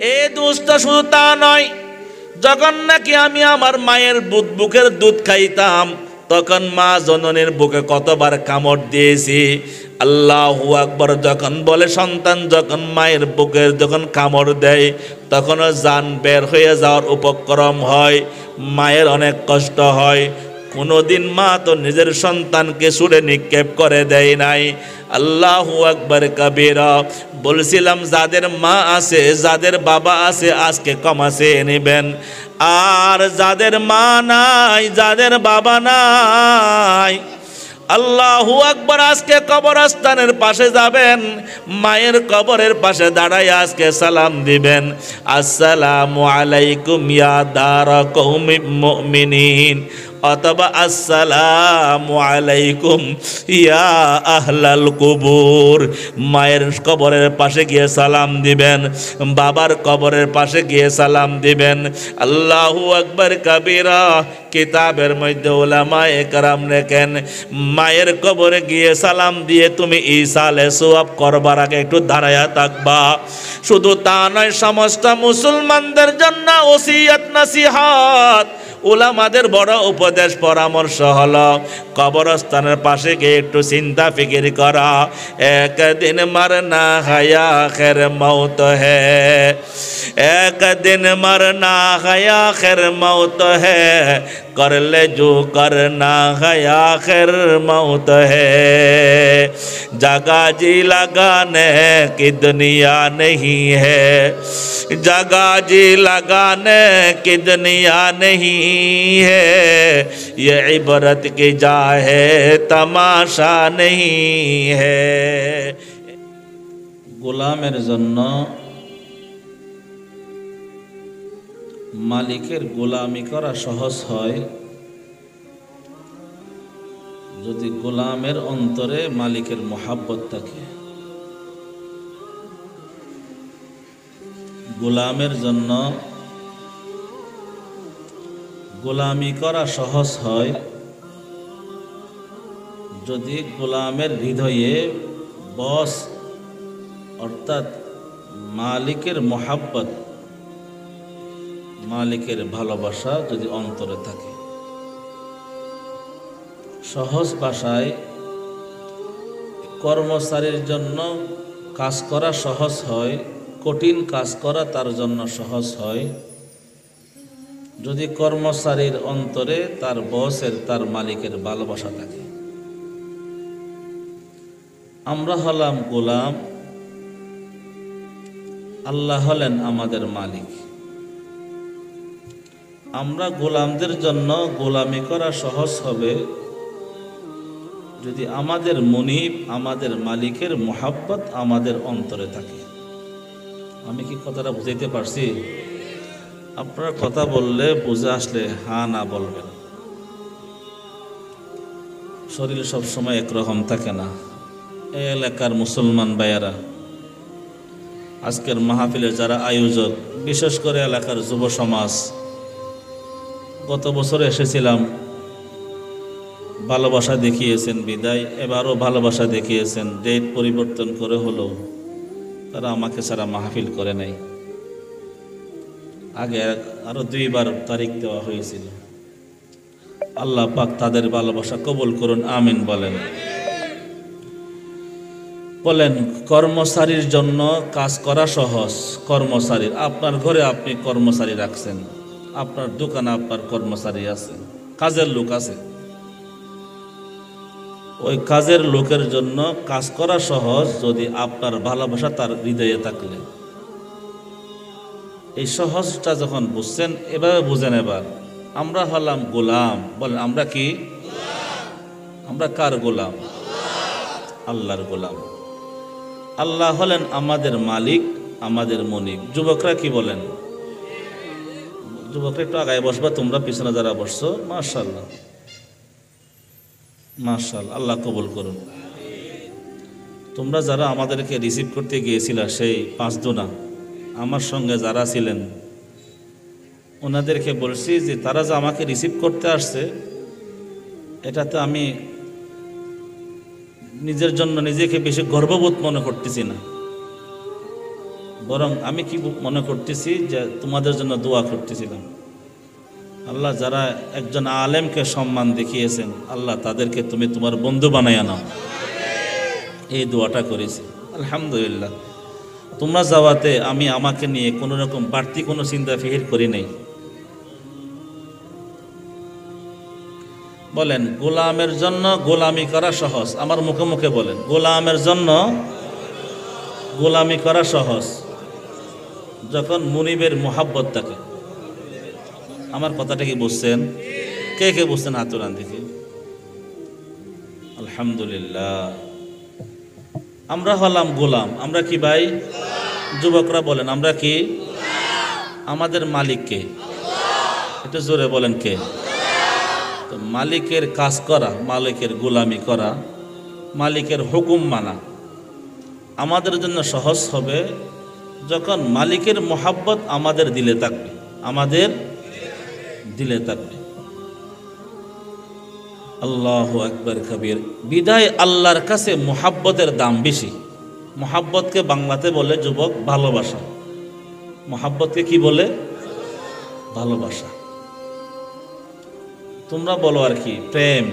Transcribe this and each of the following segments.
এই দোষটা শুধু তা নয়, যখন নাকি আমি আমার মায়ের বুকের দুধ খাইতাম তখন মা জননীর বুকে কতবার কামড় দিয়েছি। আল্লাহু আকবার। যখন বলে সন্তান যখন মায়ের বুকের যখন কামড় দেয় তখনও জান বের হয়ে যাওয়ার উপক্রম হয়, মায়ের অনেক কষ্ট হয়। কোনোদিন মা তো নিজের সন্তানকে ছুঁড়ে নিক্ষেপ করে দেয় নাই। আল্লাহু আকবার কাবীরা। বলছিলাম যাদের মা আছে, যাদের বাবা আছে আজকে ক্ষমা চেয়ে নেবেন, আর যাদের মা নাই, যাদের বাবা নাই, আল্লাহু আকবার, আজকে কবরস্থানের পাশে যাবেন, মায়ের কবরের পাশে দাঁড়ায় আজকে সালাম দিবেন, আসসালামু আলাইকুম ইয়া দারা কওমিল মুমিনিন, অথবা আসসালামু আলাইকুম ইয়া আহলাল কুবুর। মায়ের কবরের পাশে গিয়ে সালাম দিবেন, বাবার কবরের পাশে গিয়ে সালাম দিবেন। আল্লাহু আকবার কাবীরা। কিতাবের মধ্যে উলামায়ে কেরাম লেখেন, মায়ের কবরে গিয়ে সালাম দিয়ে তুমি ইসালে সওয়াব করবার আগে একটু দাঁড়ায়া থাকবা। শুধু তা নয়, সমস্ত মুসলমানদের জন্য ওসিয়ত নসিহত, উলামাদের বড় উপদেশ পরামর্শ হলো কবরস্থানের পাশে গিয়ে একটু চিন্তা ফিকির করা। একদিন মরনা হায়া খের মৌত হে, একদিন মরনা হায়া খের মৌত হে, कर ले जो करना है आखिर मौत है, जगह जी लगाने की दुनिया नहीं है, जगह जी लगाने की दुनिया नहीं है, ये इबरत की जा है तमाशा नहीं है। গোলামের জন্য মালিকের গোলামি করা সহজ হয় যদি গোলামের অন্তরে মালিকের মহাব্বত থাকে। গোলামের জন্য গোলামি করা সহজ হয় যদি গোলামের হৃদয়ে বস অর্থাৎ মালিকের মহাব্বত, মালিকের ভালোবাসা যদি অন্তরে থাকে। সহজ ভাষায় কর্মচারীর জন্য কাজ করা সহজ হয়, কঠিন কাজ করা তার জন্য সহজ হয় যদি কর্মচারীর অন্তরে তার বসের, তার মালিকের ভালোবাসা থাকে। আমরা হলাম গোলাম, আল্লাহ হলেন আমাদের মালিক। আমরা গোলামদের জন্য গোলামি করা সহজ হবে যদি আমাদের মুনিব, আমাদের মালিকের মহাব্বত আমাদের অন্তরে থাকে। আমি কি কথাটা বুঝাইতে পারছি? আপনারা কথা বললে বুঝে আসলে হ্যাঁ না বলবেন। শরীর সব সময় একরকম থাকে না। এই এলাকার মুসলমান ভাইয়ারা, আজকের মাহফিলের যারা আয়োজক, বিশেষ করে এলাকার যুব সমাজ, গত বছর এসেছিলাম, ভালোবাসা দেখিয়েছেন বিদায়, এবারও ভালোবাসা দেখিয়েছেন, ডেট পরিবর্তন করে হলো তারা আমাকে ছাড়া মাহফিল করে নাই। আগে আরো 2 বার তারিখ দেওয়া হয়েছিল। আল্লাহ পাক তাদের ভালোবাসা কবুল করুন, আমিন বলেন। বলেন, কর্মচারীর জন্য কাজ করা সহজ। কর্মচারীর, আপনার ঘরে আপনি কর্মচারী রাখছেন, আপনার দোকানে আপনার কর্মচারী আছে, কাজের লোক আছে, ওই কাজের লোকের জন্য কাজ করা সহজ যদি আপনার ভালোবাসা তার হৃদয়ে থাকলে। এই সহজটা যখন বুঝছেন, এভাবে বুঝেন। এবার আমরা হলাম গোলাম। বলেন, আমরা কি? আমরা কার গোলাম? আল্লাহর গোলাম। আল্লাহ হলেন আমাদের মালিক, আমাদের মুনিব। যুবকরা কি বলেন? যুবকরা একটু আগায় বসবা, তোমরা পিছনে যারা বসছো। মাশাআল্লাহ, মাশাআল্লাহ, আল্লাহ কবুল করুন। তোমরা যারা আমাদেরকে রিসিভ করতে গিয়েছিলা, সেই 5 জনা আমার সঙ্গে যারা ছিলেন, ওনাদেরকে বলছি যে তারা যে আমাকে রিসিভ করতে আসছে, এটাতে আমি নিজের জন্য নিজেকে বেশি গর্ববোধ মনে করতেছি না। বরং আমি কি মনে করতেছি যে তোমাদের জন্য দোয়া করতেছিলাম। আল্লাহ, যারা একজন আলেমকে সম্মান দেখিয়েছেন, আল্লাহ তাদেরকে তুমি তোমার বন্ধু বানাইয়া নাও, এই দোয়াটা করেছি। আলহামদুলিল্লাহ, তোমরা যাওয়াতে আমি আমাকে নিয়ে কোনো রকম বাড়তি কোনো চিন্তা ফিকির করি নাই। বলেন, গোলামের জন্য গোলামি করা সহজ? আমার মুখে মুখে বলেন, গোলামের জন্য গোলামি করা সহজ যখন মুনিবের মোহাব্বত থাকে। আমার কথাটা কি বুঝছেন? কে কে বুঝছেন হাত তোলান দেখি। আলহামদুলিল্লাহ, আমরা হলাম গোলাম। আমরা কি ভাই? যুবকরা বলেন, আমরা কি? আমাদের মালিক কে? একটু জোরে বলেন, কে? তো মালিকের কাজ করা, মালিকের গোলামি করা, মালিকের হুকুম মানা আমাদের জন্য সহজ হবে যখন মালিকের মোহাব্বত আমাদের দিলে থাকবে, আমাদের দিলে থাকবে। আল্লাহু আকবার কবীর। বিদায় আল্লাহর কাছে মোহাব্বতের দাম বেশি। মোহাব্বতকে বাংলাতে বলে যুবক ভালোবাসা। মোহাব্বতকে কি বলে? ভালোবাসা। তোমরা বলো আর কি, প্রেম।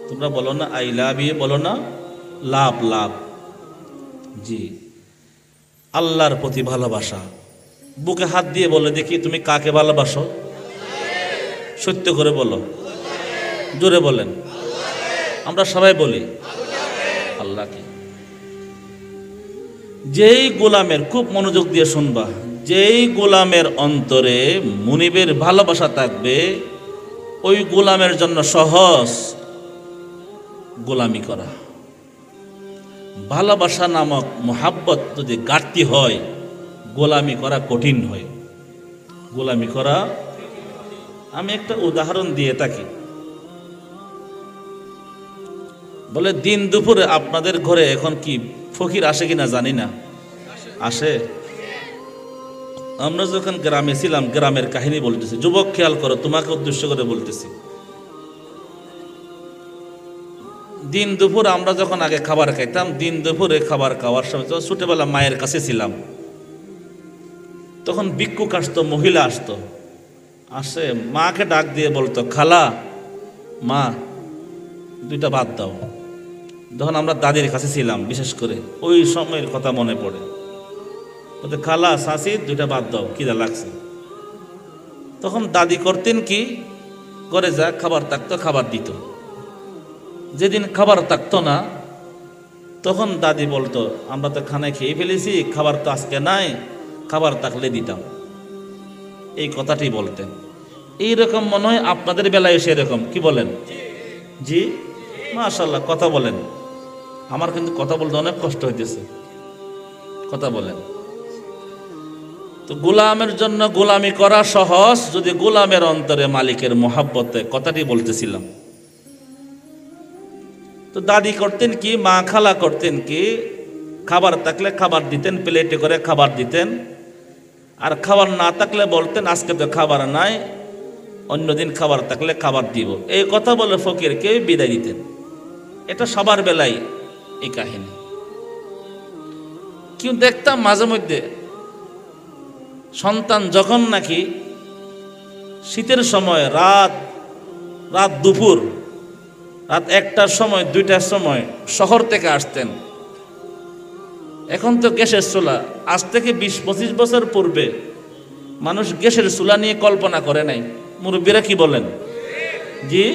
তোমরা বলো না আই লাভ ইউ, বলো না লাভ লাভ। জি, আল্লাহর প্রতি ভালোবাসা। বুকে হাত দিয়ে বলে দেখি, তুমি কাকে ভালোবাসো? সত্য করে বলো, জোরে বলেন। আমরা সবাই বলি আল্লাহকে। যেই গোলামের, খুব মনোযোগ দিয়ে শুনবা, যেই গোলামের অন্তরে মুনিবের ভালোবাসা থাকবে, ওই গোলামের জন্য সহজ গোলামি করা। ভালোবাসা নামক মোহাব্বত যদি ঘাটতি হয়, গোলামি করা কঠিন হয়। গোলামি করা, আমি একটা উদাহরণ দিয়ে থাকি। বলে দিন দুপুরে আপনাদের ঘরে এখন কি ফকির আসে কিনা জানি না, আসে? আমরা যখন গ্রামে ছিলাম, গ্রামের কাহিনী বলতেছি, যুবক খেয়াল করো, তোমাকে উদ্দেশ্য করে বলতেছি। দিন দুপুর আমরা যখন আগে খাবার খাইতাম, দিন দুপুরে খাবার খাওয়ার সময়, ছোটবেলা মায়ের কাছে ছিলাম, তখন ভিক্ষুক আসতো, মহিলা আসতো, আসে মাকে ডাক দিয়ে বলতো, খালা, মা দুইটা ভাত দাও। যখন আমরা দাদির কাছে ছিলাম, বিশেষ করে ওই সময়ের কথা মনে পড়ে, বলতে খালা, শাশি দুইটা ভাত দাও, খিদা লাগছে। তখন দাদি করতেন কি, করে যা খাবার থাকতো খাবার দিত। যেদিন খাবার থাকতো না, তখন দাদি বলতো, আমরা তো খানায় খেয়ে ফেলেছি, খাবার তো আজকে নাই, খাবার থাকলে দিতাম। এই কথাটি বলতেন। এইরকম মনে হয় আপনাদের বেলায় এসে এরকম, কি বলেন? জি, মাশাআল্লাহ, কথা বলেন। আমার কিন্তু কথা বলতে অনেক কষ্ট হইতেছে, কথা বলেন। তো গোলামের জন্য গোলামি করা সহজ যদি গোলামের অন্তরে মালিকের মোহাব্বতে, কথাটি বলতেছিলাম। তো দাদি করতেন কি, মা খালা করতেন কি, খাবার থাকলে খাবার দিতেন, প্লেটে করে খাবার দিতেন। আর খাবার না থাকলে বলতেন, আজকে তো খাবার নাই, অন্যদিন খাবার থাকলে খাবার দিব। এই কথা বলে ফকিরকে বিদায় দিতেন। এটা সবার বেলায় এই কাহিনী। কেউ দেখতাম মাঝে মধ্যে সন্তান যখন নাকি শীতের সময় রাত দুপুর, রাত 1টার সময়, 2টার সময় শহর থেকে আসতেন। এখন তো গ্যাসের চুলা, আজ থেকে 20-25 বছর পূর্বে মানুষ গ্যাসের চুলা নিয়ে কল্পনা করে নাই। মুরব্বীরা কি বলেন? জি,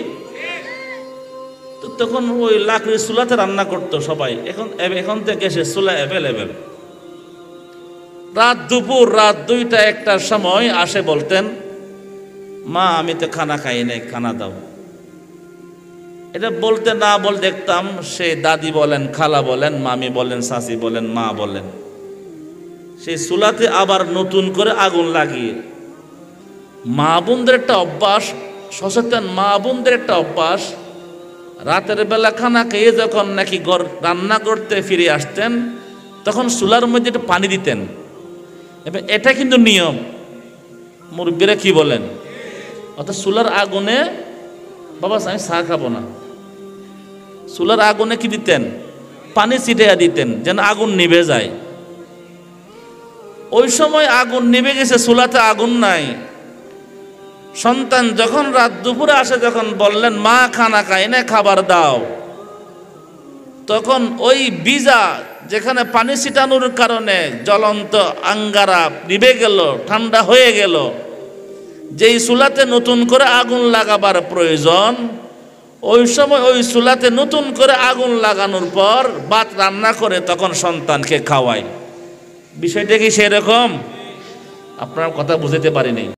তো তখন ওই লাকড়ির চুলাতে রান্না করতো সবাই। এখন তো গ্যাসের চুলা অ্যাভেলেবেল। রাত দুপুর, রাত 2টা 1টার সময় আসে, বলতেন, মা আমি তো খানা খাই নাই, খানা দাও। এটা বলতে না বল দেখতাম সে দাদি বলেন, খালা বলেন, মামি বলেন, শাশি বলেন, মা বলেন, সেই চুলাতে আবার নতুন করে আগুন লাগিয়ে। মা বোনদের একটা অভ্যাস, সচেতন মা বোনদের একটা অভ্যাস, রাতের বেলা খানা খেয়ে যখন নাকি রান্না করতে ফিরে আসতেন, তখন চুলার মধ্যে একটু পানি দিতেন। এবার এটা কিন্তু নিয়ম। মুরব্বীরা কি বলেন? অর্থাৎ চুলার আগুনে, বাবা আমি চা খাবো না, চুলার আগুনে কি দিতেন? পানি ছিটিয়ে দিতেন, যেন আগুন নিভে যায়। ওই সময় আগুন নিভে গেছে, চুলাতে আগুন নাই। সন্তান যখন রাত দুপুরে আসে, যখন বললেন মা খানা খাই না, খাবার দাও, তখন ওই বিজা যেখানে পানি ছিটানোর কারণে জ্বলন্ত আঙ্গারা নিভে গেল, ঠান্ডা হয়ে গেল। যেই চুলাতে নতুন করে আগুন লাগাবার প্রয়োজন, ওই সময় ওই চুলাতে নতুন করে আগুন লাগানোর পর ভাত রান্না করে তখন সন্তানকে খাওয়ায়। বিষয়টা কি সেরকম? আপনার কথা বুঝতে পারিনি।